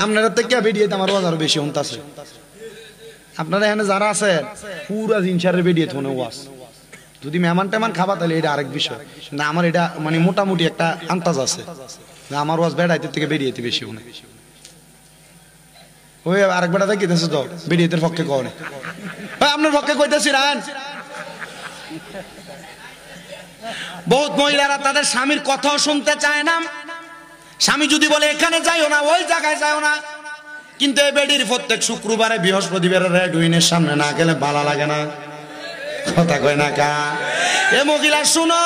আপনারা থেকে বেরিয়ে আমার বাজার বেশি হন্তাছে আপনারা এখানে যারা আছে পুরা জিনসারের বেরিয়ে থনে ওয়াজ যদি মেহমান টেমান খাবা তাহলে এটা আরেক বিষয় না আমার এটা মানে মোটামুটি একটা আন্দাজ আছে আমার ওয়াজ বেড়াইতে থেকে বেরিয়েতে বেশি হনে ওই আরেক বেড়া দেখিতেছে তো বেরিয়েতের পক্ষে কনে আপনার পক্ষে কইতেছি রান বহুত মহিলারা তাদের স্বামীর কথাও শুনতে চায় না স্বামী যদি বলে এখানে যাইও না ওই জায়গায় যাইও না কিন্তু এই বেডির প্রত্যেক শুক্রবারে বৃহস্পতিবারে রেড উইনের সামনে না গেলে ভালো লাগে না কথা কয় না কা এ মহিলা শুনো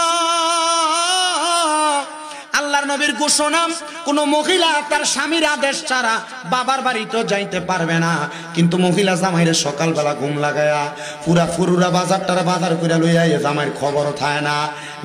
আল্লাহর নবীর ঘোষণা কোন মহিলা তার স্বামীর আদেশ ছাড়া বাবার বাড়িতে যাইতে পারবে না কিন্তু মহিলা জামাইরে সকালবেলা ঘুম লাগায়া পুরা ফুরুরা বাজারটারে বাজার করে লইয়া জামাইয়ের খবরও থাকে না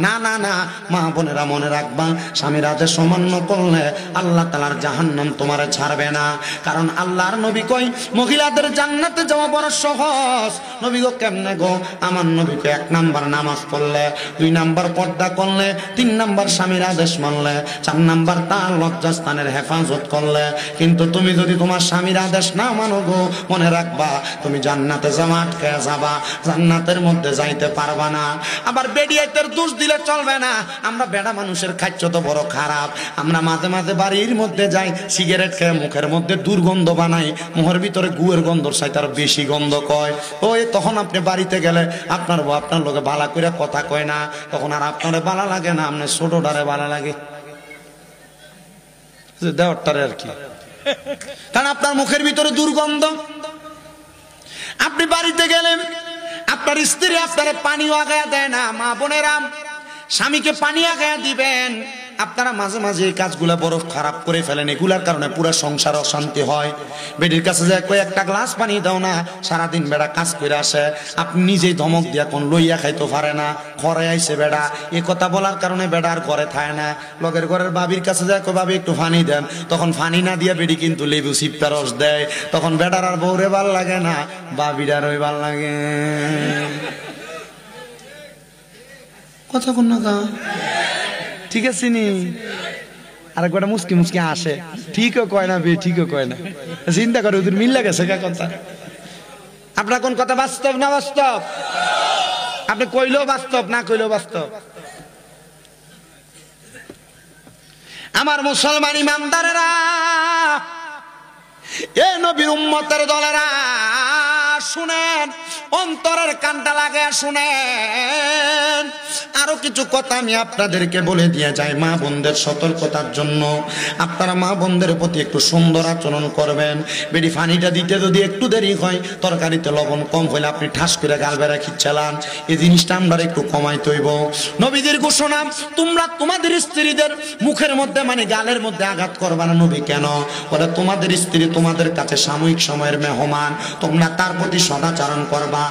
না না না মা বোনেরা মনে রাখবা স্বামীর আদেশ অমান্য করলে আল্লাহ তাআলার জাহান্নাম তোমারে ছাড়বে না কারণ আল্লাহর নবী কই মহিলাদের জান্নাতে যাওয়া বড় সহজ নবী গো কেমনে গো আমার নবীকে 1 নাম্বার নামাজ পড়লে 2 নাম্বার পর্দা করলে 3 নাম্বার স্বামীর আদেশ মানলে 4 নাম্বার তার লজ্জাস্থানের হেফাজত করলে কিন্তু তুমি যদি তোমার স্বামীর আদেশ না মানো গো মনে রাখবা তুমি জান্নাতে যাওয়া আটকে যাবা জান্নাতের মধ্যে যাইতে পারবা না আবার বেডিয়াতের দোষ দিলে চলবে না আমরা বেড়া মানুষের খাদ্য তো বড় খারাপ আমরা মাঝে মাঝে বাড়ির মধ্যে যাই সিগারেট খেয়ে মুখের মধ্যে দুর্গন্ধ বানাই মুখের ভিতরে গুয়ের গন্ধর চাইতে আরো বেশি গন্ধ কয় ওই তখন আপনি বাড়িতে গেলে আপনার বউ আপনার লোকে বালা করে কথা কয় না তখন আর আপনারে বালা লাগে না আপনার ছোটটারে বালা লাগে দেওয়ারটারে আর কি কারণ আপনার মুখের ভিতরে দুর্গন্ধ আপনি বাড়িতে গেলেন আপনার স্ত্রী আপনারে পানি আগায়া দেয় না মা বোনেরা স্বামীকে পানি আগায়া দিবেন আপনারা মাঝে মাঝে এই কাজগুলা বড় খারাপ করে ফেলেন এগুলার কারণে পুরো সংসার অশান্তি হয় বেডির কাছে যায় কই একটা গ্লাস পানি দাও না সারাদিন বেড়া কাজ করে আসে আপনি নিজেই ধমক দিয়া কোন লইয়া খাইতে পারে না ঘরে আইছে বেড়া এই কথা বলার কারণে বেড়া আর ঘরে থাকে না লগের ঘরের বাবির কাছে যায় কই ভাবি একটু পানি দেন তখন পানি না দিয়া বেডি কিন্তু লেবু সিপ্পা রস দেয় তখন বেড়ার আর বউরে ভাল লাগে না বাবিরার ওই ভাল লাগে কথা কোন না ঠিক আছে নি আরেকবার মুসকি মুসকি আসে ঠিকও কয় না বে ঠিকও কয় না চিন্তা করে ওদের মিল লাগেছে কা কথা আপনার কোন কথা বাস্তব না বাস্তব আপনি কইলেও বাস্তব না কইলেও বাস্তব আমার মুসলমান ইমানদারেরা এ নবীর উম্মতের দলেরা শুনেন অন্তরের কানটা লাগে শুনেন আরো কিছু কথা আমি আপনাদেরকে বলে দিয়ে যাই মা বোনদের সতর্কতার জন্য আপনারা মা বোনদের প্রতি একটু সুন্দর আচরণ করবেন বেডি পানিটা দিতে যদি একটু দেরি হয় তরকারিতে লবণ কম হইলে আপনি ঠাস করে গাল বেড়া খিচ্ছালান এই জিনিসটা আমরা একটু কমাইতে হইব নবীদের ঘোষণা তোমরা তোমাদের স্ত্রীদের মুখের মধ্যে মানে গালের মধ্যে আঘাত করবা না নবী কেন বলে তোমাদের স্ত্রী তোমাদের কাছে সাময়িক সময়ের মেহমান তোমরা তার প্রতি সদাচরণ করবা